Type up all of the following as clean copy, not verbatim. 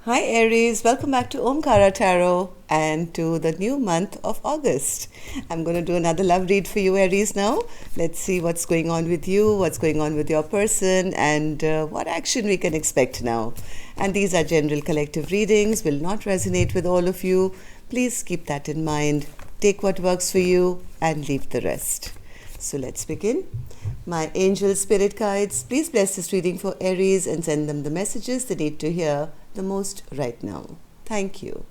Hi Aries, welcome back to Omkara Tarot and to the new month of August. I'm going to do another love read for you Aries now. Let's see what's going on with you, what's going on with your person and what action we can expect now. And these are general collective readings, will not resonate with all of you. Please keep that in mind. Take what works for you and leave the rest. So let's begin. My angel spirit guides, please bless this reading for Aries and send them the messages they need to hear the most right now. Thank you.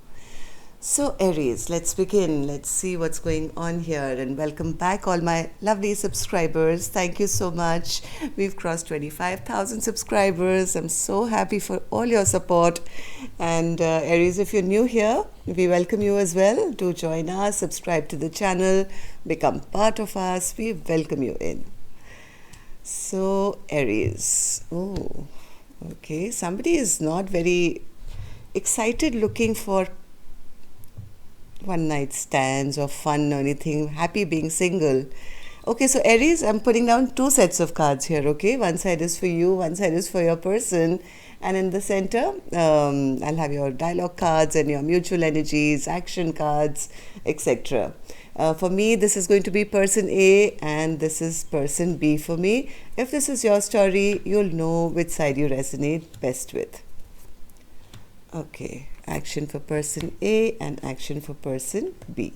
So Aries, let's begin. Let's see what's going on here and welcome back all my lovely subscribers. Thank you so much. We've crossed 25,000 subscribers. I'm so happy for all your support. And Aries, if you're new here, we welcome you as well. Do join us, subscribe to the channel, become part of us. We welcome you in. So Aries, oh, okay, somebody is not very excited looking for one night stands or fun or anything, happy being single. Okay, so Aries, I'm putting down two sets of cards here, okay? One side is for you, one side is for your person. And in the center, I'll have your dialogue cards and your mutual energies, action cards, etc. For me, this is going to be person A and this is person B for me. If this is your story, you'll know which side you resonate best with. Okay, action for person A and action for person B.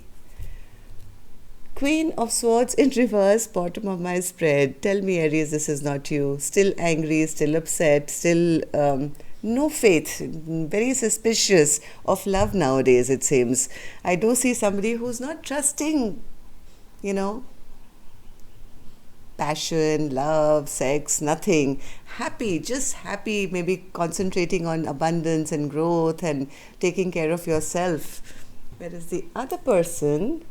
Queen of Swords in reverse, bottom of my spread. Tell me, Aries, this is not you. Still angry, still upset, still no faith, very suspicious of love nowadays, it seems. I do see somebody who's not trusting, passion, love, sex, nothing. Happy, just happy, maybe concentrating on abundance and growth and taking care of yourself. Whereas the other person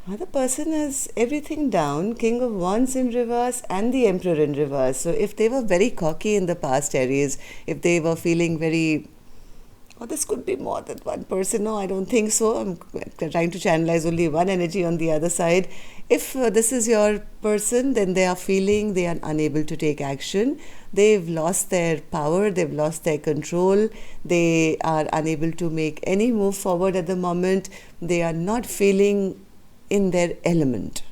has everything down, King of Wands in reverse and the Emperor in reverse. So if they were very cocky in the past, Aries, if they were feeling very, this could be more than one person. No, I don't think so. I'm trying to channelize only one energy on the other side. If this is your person, then they are feeling they are unable to take action. They've lost their power. They've lost their control. They are unable to make any move forward at the moment. They are not feeling in their element.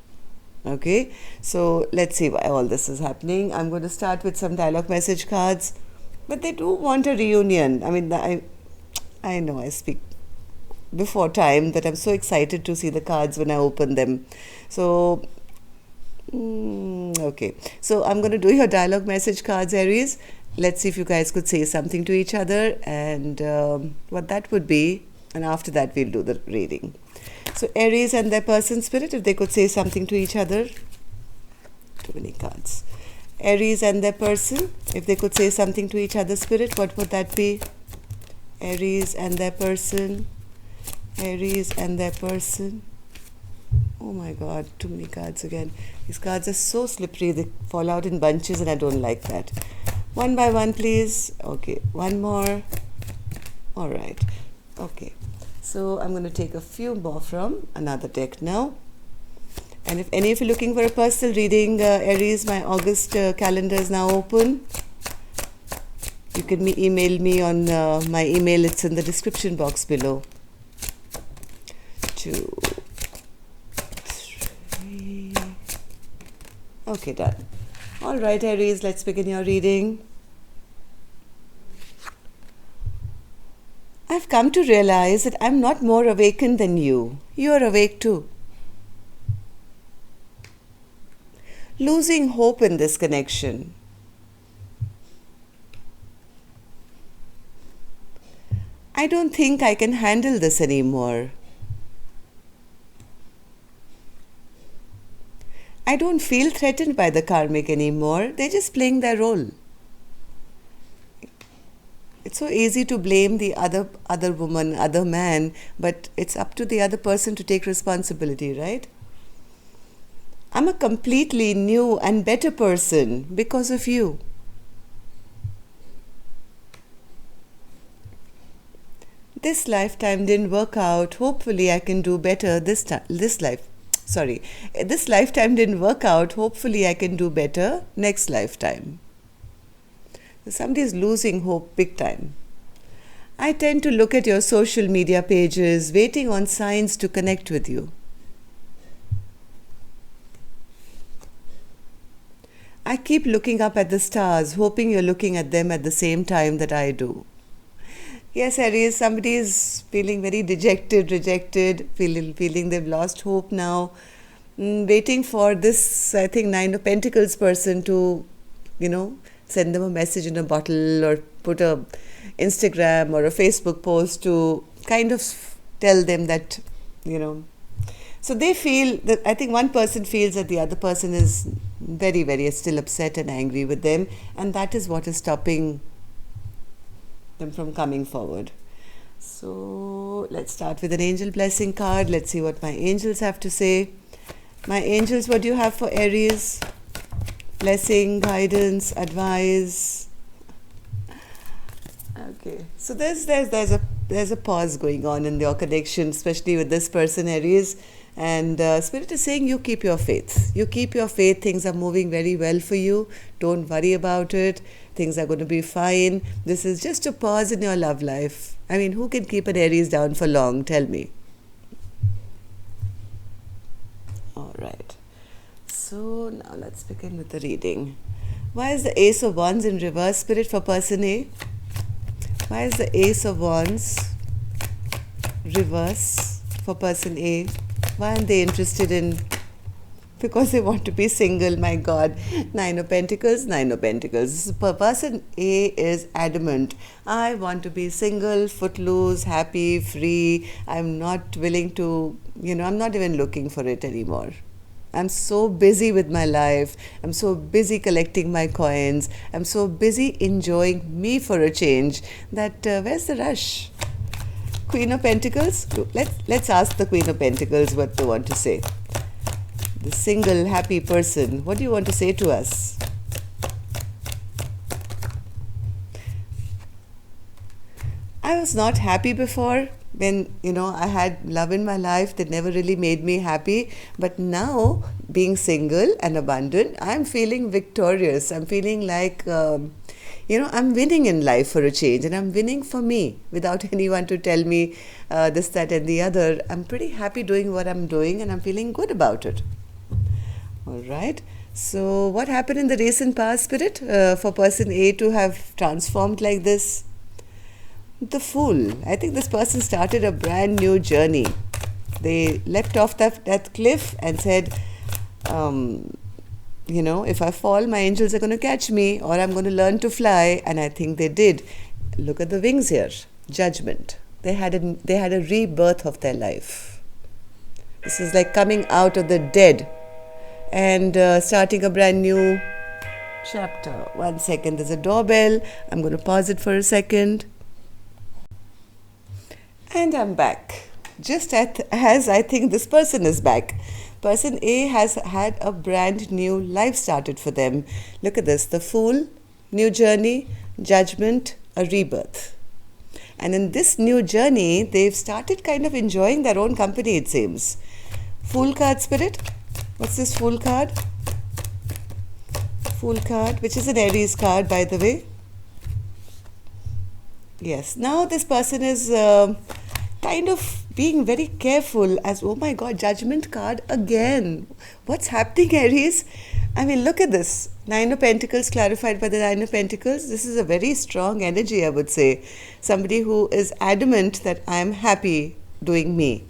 Okay, so let's see why all this is happening. I'm going to start with some dialogue message cards, but they do want a reunion. I mean, I know I speak before time, that I'm so excited to see the cards when I open them. So okay, so I'm going to do your dialogue message cards, Aries. Let's see if you guys could say something to each other and what that would be, and after that we'll do the reading. So Aries and their person spirit, if they could say something to each other. Too many cards. Aries and their person, if they could say something to each other, spirit, what would that be? Aries and their person. Aries and their person. Oh my God, too many cards again. These cards are so slippery, they fall out in bunches and I don't like that. One by one, please. Okay, one more. All right. Okay. So I'm going to take a few more from another deck now. And if any of you are looking for a personal reading, Aries, my August calendar is now open. You can email me on my email. It's in the description box below. 2, 3. Okay, done. All right, Aries, let's begin your reading. I've come to realize that I'm not more awakened than you. You're awake too. Losing hope in this connection. I don't think I can handle this anymore. I don't feel threatened by the karmic anymore. They're just playing their role. It's so easy to blame the other woman, other man, but it's up to the other person to take responsibility, right? I'm a completely new and better person because of you. This lifetime didn't work out. Hopefully I can do better this lifetime didn't work out. Hopefully I can do better next lifetime. Somebody is losing hope big time. I tend to look at your social media pages, waiting on signs to connect with you. I keep looking up at the stars, hoping you're looking at them at the same time that I do. Yes, Aries, somebody is feeling very dejected, rejected, feeling they've lost hope now, waiting for this, I think, Nine of Pentacles person to, send them a message in a bottle or put a Instagram or a Facebook post to kind of tell them that, So they feel that, I think one person feels that the other person is very, very still upset and angry with them, and that is what is stopping them from coming forward. So let's start with an angel blessing card. Let's see what my angels have to say. My angels, what do you have for Aries? Blessing, guidance, advice. Okay, so there's a pause going on in your connection, especially with this person, Aries. And Spirit is saying you keep your faith. You keep your faith. Things are moving very well for you. Don't worry about it. Things are going to be fine. This is just a pause in your love life. I mean, who can keep an Aries down for long? Tell me. All right. So now let's begin with the reading. Why is the Ace of Wands in reverse, Spirit, for person A? Why is the Ace of Wands reverse for person A? Why aren't they interested in? Because they want to be single, my God. Nine of Pentacles, Nine of Pentacles. Person A is adamant. I want to be single, footloose, happy, free. I'm not willing to, I'm not even looking for it anymore. I'm so busy with my life. I'm so busy collecting my coins. I'm so busy enjoying me for a change that where's the rush? Queen of Pentacles. Let's ask the Queen of Pentacles what they want to say. The single, happy person. What do you want to say to us? I was not happy before when, I had love in my life that never really made me happy. But now, being single and abundant, I'm feeling victorious. I'm feeling like, I'm winning in life for a change, and I'm winning for me without anyone to tell me this, that, and the other. I'm pretty happy doing what I'm doing, and I'm feeling good about it. All right. So what happened in the recent past, Spirit, for person A to have transformed like this? The Fool. I think this person started a brand new journey. They leapt off that cliff and said, if I fall, my angels are going to catch me, or I'm going to learn to fly. And I think they did. Look at the wings here. Judgment. They had a rebirth of their life. This is like coming out of the dead and starting a brand new chapter. 1 second, there's a doorbell. I'm going to pause it for a second. And I'm back. Just as I think this person is back. Person A has had a brand new life started for them. Look at this. The Fool, new journey, judgment, a rebirth. And in this new journey, they've started kind of enjoying their own company, it seems. Fool card, Spirit. What's this Fool card? Fool card, which is an Aries card, by the way. Yes. Now this person is kind of being very careful as, oh my God, Judgment card again. What's happening, Aries? I mean, look at this. Nine of Pentacles clarified by the Nine of Pentacles. This is a very strong energy, I would say. Somebody who is adamant that I'm happy doing me.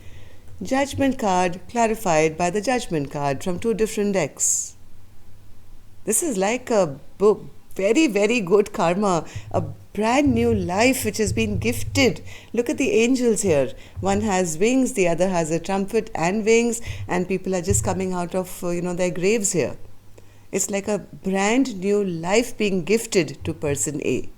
Judgment card clarified by the Judgment card from 2 different decks. This is like a very, very good karma, a brand new life which has been gifted. Look at the angels here. One has wings, the other has a trumpet and wings, and people are just coming out of their graves here. It's like a brand new life being gifted to person A.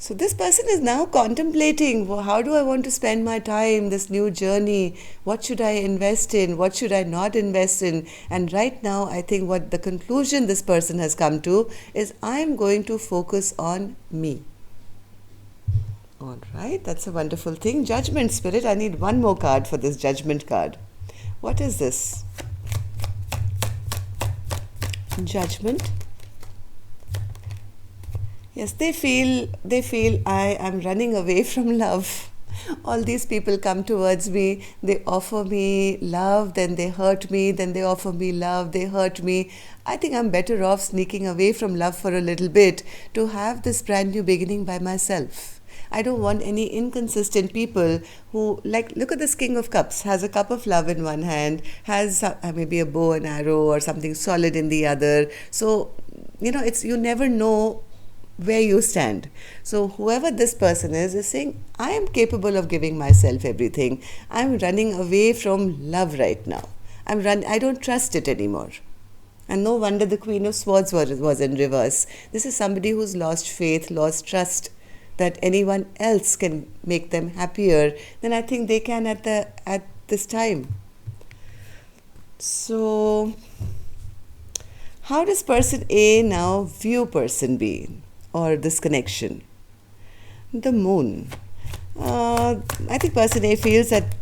So this person is now contemplating, well, how do I want to spend my time, this new journey? What should I invest in? What should I not invest in? And right now, I think what the conclusion this person has come to is, I'm going to focus on me. All right, that's a wonderful thing. Judgment, Spirit. I need one more card for this Judgment card. What is this? Judgment. Yes, they feel I am running away from love. All these people come towards me, they offer me love, then they hurt me, then they offer me love, they hurt me. I think I'm better off sneaking away from love for a little bit to have this brand new beginning by myself. I don't want any inconsistent people who, like, look at this King of Cups, has a cup of love in one hand, has maybe a bow and arrow or something solid in the other. So, it's, you never know where you stand. So whoever this person is saying, I am capable of giving myself everything. I'm running away from love right now. I don't trust it anymore. And no wonder the Queen of Swords was in reverse. This is somebody who's lost faith, lost trust that anyone else can make them happier than I think they can at this time. So how does person A now view person B or this connection? The moon. I think person A feels that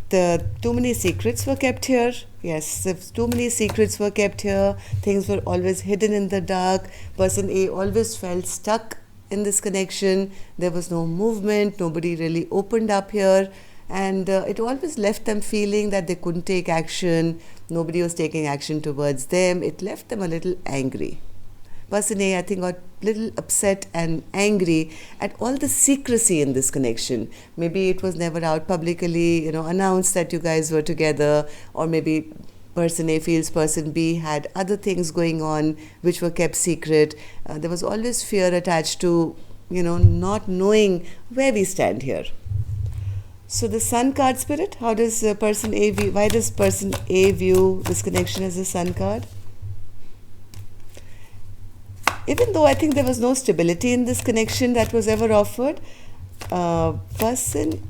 too many secrets were kept here. Yes, if too many secrets were kept here, things were always hidden in the dark. Person A always felt stuck in this connection. There was no movement, nobody really opened up here. And it always left them feeling that they couldn't take action, nobody was taking action towards them. It left them a little angry. Person A, I think, got a little upset and angry at all the secrecy in this connection. Maybe it was never out publicly, announced that you guys were together, or maybe person A feels person B had other things going on which were kept secret. There was always fear attached to, not knowing where we stand here. So the Sun card, Spirit, how does person A view, why does person A view this connection as a Sun card? Even though I think there was no stability in this connection that was ever offered, person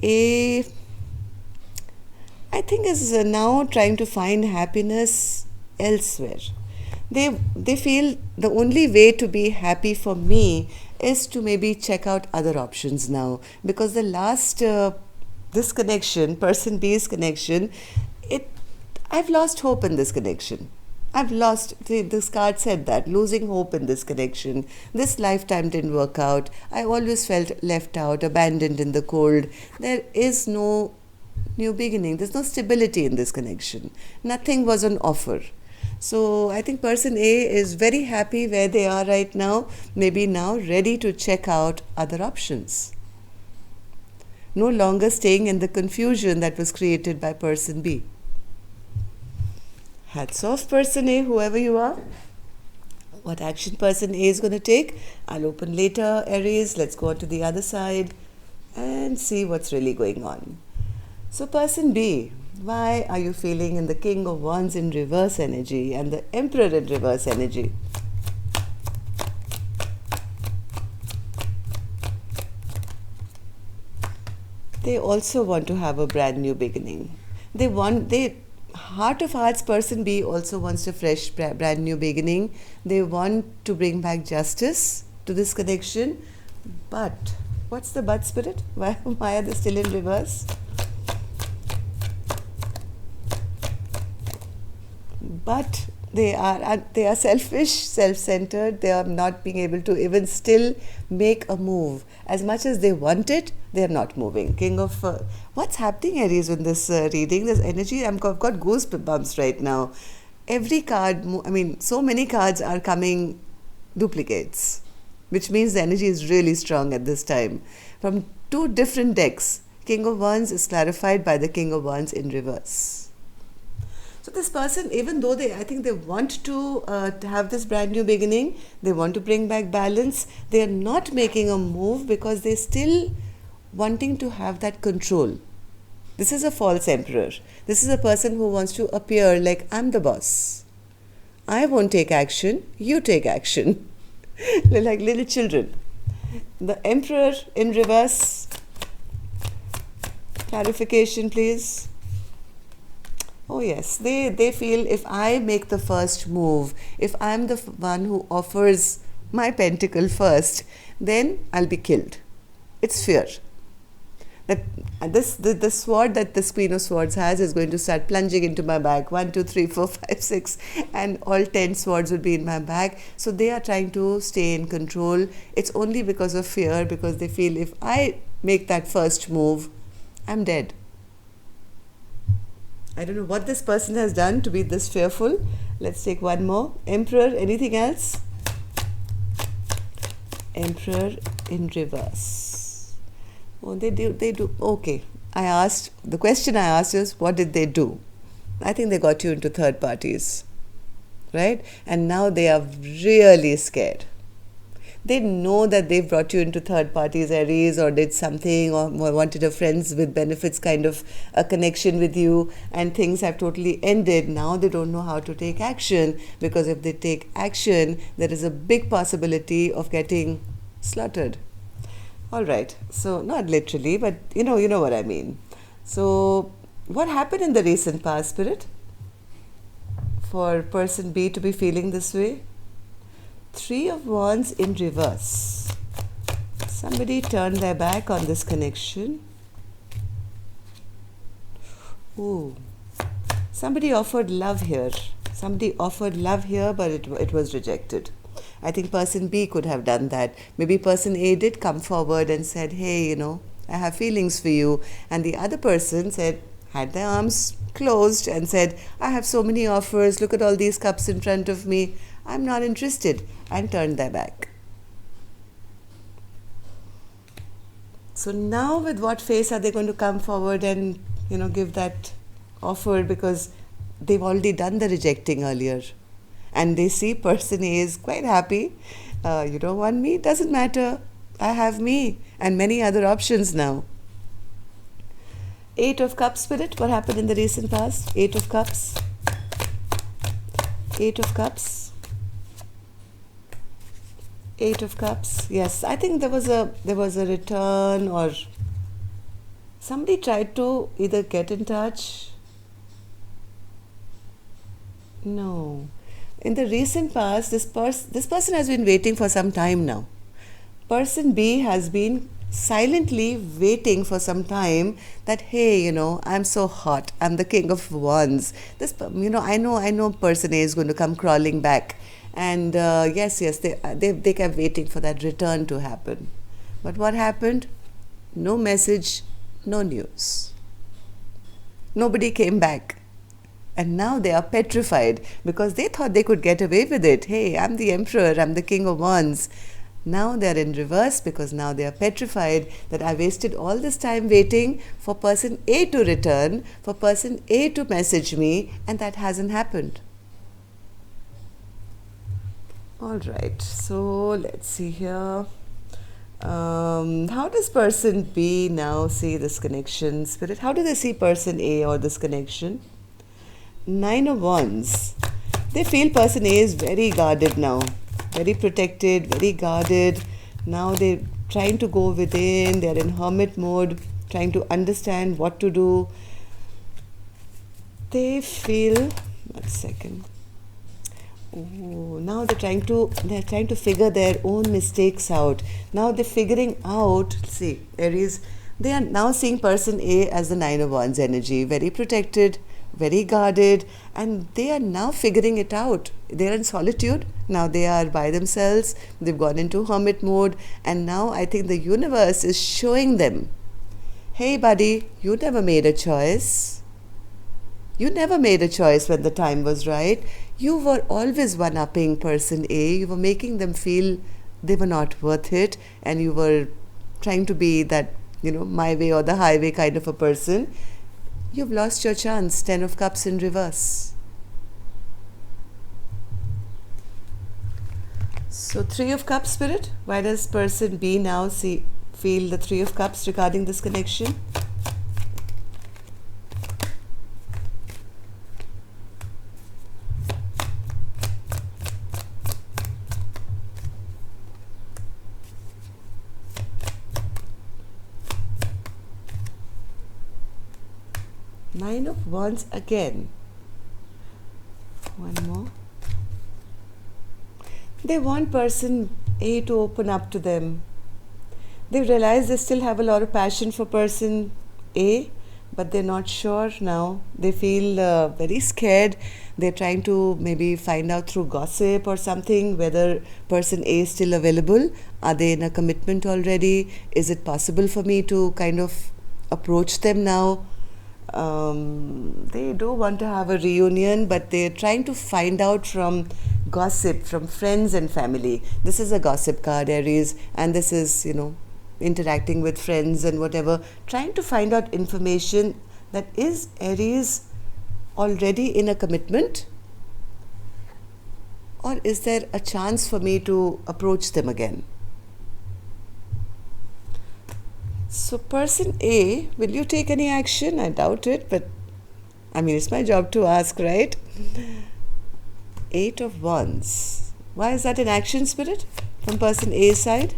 A, I think, is now trying to find happiness elsewhere. They feel the only way to be happy for me is to maybe check out other options now, because the last this connection, person B's connection, I've lost hope in this connection. This card said that, losing hope in this connection. This lifetime didn't work out. I always felt left out, abandoned in the cold. There is no new beginning. There's no stability in this connection. Nothing was on offer. So I think person A is very happy where they are right now, maybe now ready to check out other options. No longer staying in the confusion that was created by person B. Hats off, person A, whoever you are. What action person A is going to take, I'll open later, Aries. Let's go on to the other side and see what's really going on. So person B, why are you feeling in the King of Wands in reverse energy and the Emperor in reverse energy? They also want to have a brand new beginning. Heart of hearts, person B also wants a fresh, brand new beginning. They want to bring back justice to this connection. But, what's the but, Spirit? Why are they still in reverse? But they are selfish, self-centered. They are not being able to even still make a move. As much as they want it, they are not moving. King of what's happening, Aries, in this reading? This energy, I've got goosebumps right now. Every card, so many cards are coming duplicates, which means the energy is really strong at this time. From two different decks, King of Wands is clarified by the King of Wands in reverse. So this person, even though I think they want to have this brand new beginning, they want to bring back balance, they are not making a move because they're still wanting to have that control. This is a false emperor. This is a person who wants to appear like, I'm the boss. I won't take action, you take action. Like little children. The Emperor in reverse. Clarification, please. Oh yes, they feel if I make the first move, if I'm the one who offers my pentacle first, then I'll be killed. It's fear. that the sword that this Queen of Swords has is going to start plunging into my bag. 1, 2, 3, 4, 5, 6, and all 10 swords would be in my bag. So they are trying to stay in control. It's only because of fear, because they feel if I make that first move, I'm dead. I don't know what this person has done to be this fearful. Let's take one more. Emperor, anything else? Emperor in reverse. Oh, they do. Okay. The question I asked is, what did they do? I think they got you into third parties, right? And now they are really scared. They know that they've brought you into third parties, Aries, or did something, or wanted a friends with benefits kind of a connection with you, and things have totally ended. Now they don't know how to take action, because if they take action, there is a big possibility of getting slaughtered. All right, so not literally, but you know what I mean. So what happened in the recent past, Spirit, for person B to be feeling this way? 3 of Wands in reverse. Somebody turned their back on this connection. Ooh. Somebody offered love here. But it was rejected. I think person B could have done that. Maybe person A did come forward and said, hey, I have feelings for you. And the other person had their arms closed and said, I have so many offers. Look at all these cups in front of me. I'm not interested, and turned their back. So now with what face are they going to come forward and, give that offer, because they've already done the rejecting earlier. And they see person A is quite happy. You don't want me? Doesn't matter. I have me and many other options now. 8 of Cups, Spirit. What happened in the recent past? 8 of Cups. 8 of Cups. 8 of Cups. Yes, I think there was a return, or somebody tried to either get in touch. No. In the recent past, this person has been waiting for some time now. Person B has been silently waiting for some time that, hey, I'm so hot. I'm the King of Wands. I know person A is going to come crawling back. And yes, they kept waiting for that return to happen. But what happened? No message, no news. Nobody came back. And now they are petrified, because they thought they could get away with it. Hey, I'm the Emperor, I'm the King of Wands. Now they're in reverse, because now they are petrified that I wasted all this time waiting for person A to return, for person A to message me, and that hasn't happened. All right, so let's see here. How does person B now see this connection, Spirit? How do they see person A or this connection? 9 of Wands. They feel person A is very guarded now, very protected, very guarded. Now they're trying to go within, they're in hermit mode, trying to understand what to do. They feel, one second. Oh, now they're trying to figure their own mistakes out. Now they're figuring out, see, Aries, they are now seeing person A as the 9 of Wands energy, very protected, very guarded, and they are now figuring it out. They're in solitude. Now they are by themselves. They've gone into hermit mode, and now I think the universe is showing them, hey buddy, you never made a choice. You never made a choice when the time was right. You were always one-upping person A. You were making them feel they were not worth it, and you were trying to be that, my way or the highway kind of a person. You've lost your chance. 10 of Cups in reverse. So 3 of Cups, Spirit. Why does person B now feel the 3 of Cups regarding this connection? Nine of Wands again. One more. They want person A to open up to them. They've realized they still have a lot of passion for person A, but they're not sure now. They feel very scared. They're trying to maybe find out through gossip or something whether person A is still available. Are they in a commitment already? Is it possible for me to kind of approach them now? They do want to have a reunion, but they're trying to find out from gossip, from friends and family. This is a gossip card, Aries, and this is, interacting with friends and whatever, trying to find out information that is Aries already in a commitment, or is there a chance for me to approach them again? So person A, will you take any action? I doubt it, but I mean, it's my job to ask, right? 8 of Wands. Why is that an action, Spirit, from person A's side?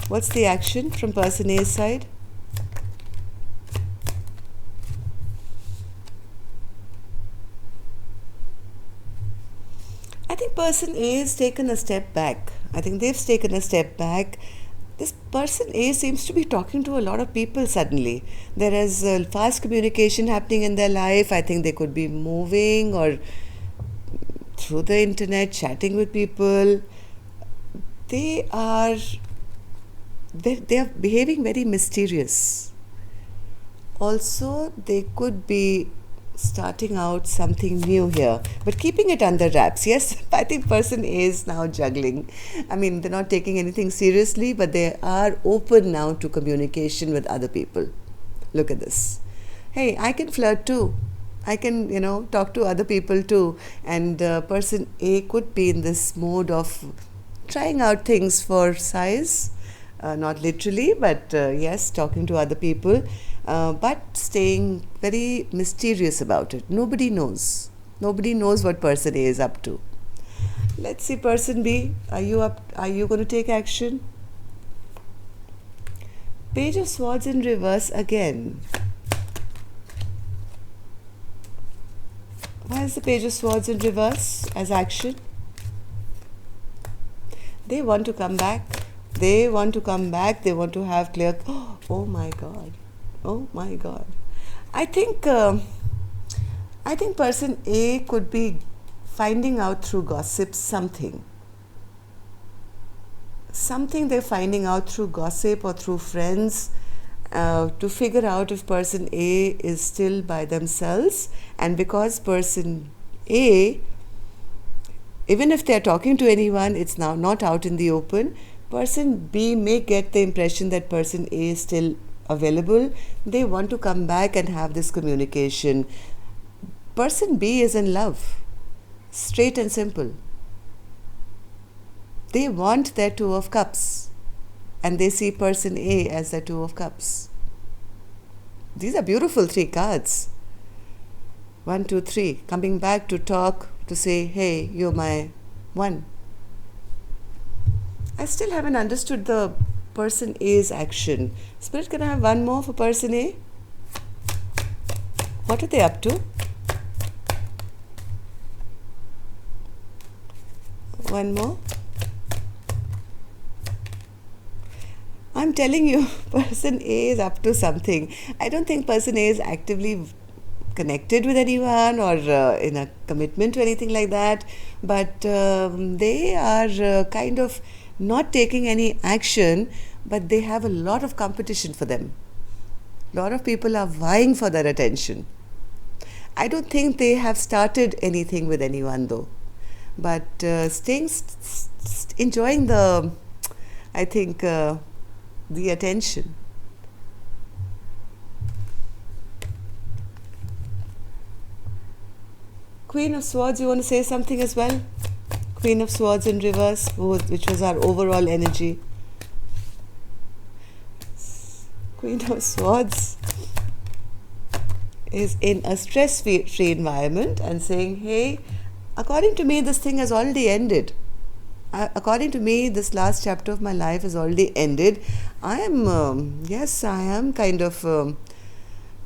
What's the action from person A's side? I think person A has taken a step back. I think they've taken a step back. This person A seems to be talking to a lot of people suddenly. There is fast communication happening in their life. I think they could be moving or through the internet, chatting with people. They are behaving very mysterious. Also, they could be starting out something new here, but keeping it under wraps. Yes, I think person A is now juggling. I mean, they're not taking anything seriously, but they are open now to communication with other people. Look at this. Hey, I can flirt too. I can, talk to other people too. And person A could be in this mode of trying out things for size. Not literally, but yes, talking to other people, but staying very mysterious about it. Nobody knows. Nobody knows what person A is up to. Let's see, person B, are you going to take action? Page of Swords in reverse again. Why is the Page of Swords in reverse as action? They want to come back. They want to come back. They want to have clear. Oh my God! Oh my God! I think person A could be finding out through gossip something. Something they're finding out through gossip or through friends to figure out if person A is still by themselves, and because person A, even if they're talking to anyone, it's now not out in the open. Person B may get the impression that person A is still available. They want to come back and have this communication. Person B is in love. Straight and simple. They want their Two of Cups, and they see person A as their Two of Cups. These are beautiful 3 cards. 1, 2, 3. Coming back to talk, to say, hey, you're my one. I still haven't understood the person A's action. Spirit, can I have one more for person A? What are they up to? One more. I'm telling you, person A is up to something. I don't think person A is actively connected with anyone or in a commitment to anything like that, but they are kind of not taking any action, but they have a lot of competition for them. A lot of people are vying for their attention. I don't think they have started anything with anyone though, but enjoying the, I think, the attention. Queen of Swords, you want to say something as well? Queen of Swords in reverse, which was our overall energy. Queen of Swords is in a stress-free environment and saying, hey, according to me, this thing has already ended. According to me, this last chapter of my life has already ended. I am kind of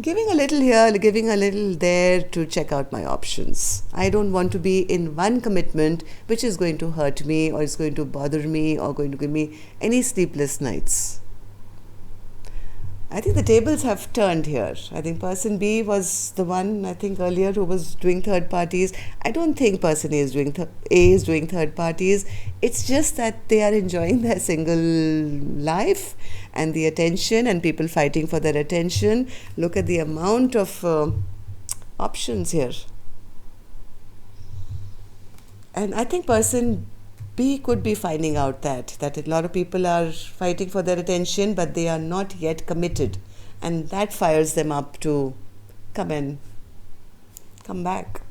Giving a little here, giving a little there to check out my options. I don't want to be in one commitment which is going to hurt me or is going to bother me or going to give me any sleepless nights. I think the tables have turned here. I think person B was the one, I think earlier, who was doing third parties. I don't think person A is doing A is doing third parties. It's just that they are enjoying their single life and the attention and people fighting for their attention. Look at the amount of options here. And I think person B could be finding out that a lot of people are fighting for their attention, but they are not yet committed, and that fires them up to come back.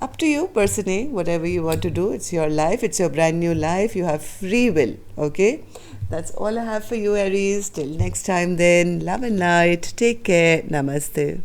Up to you, person A, whatever you want to do. It's your life. It's your brand new life. You have free will. Okay, that's all I have for you, Aries. Till next time, then. Love and light. Take care. Namaste.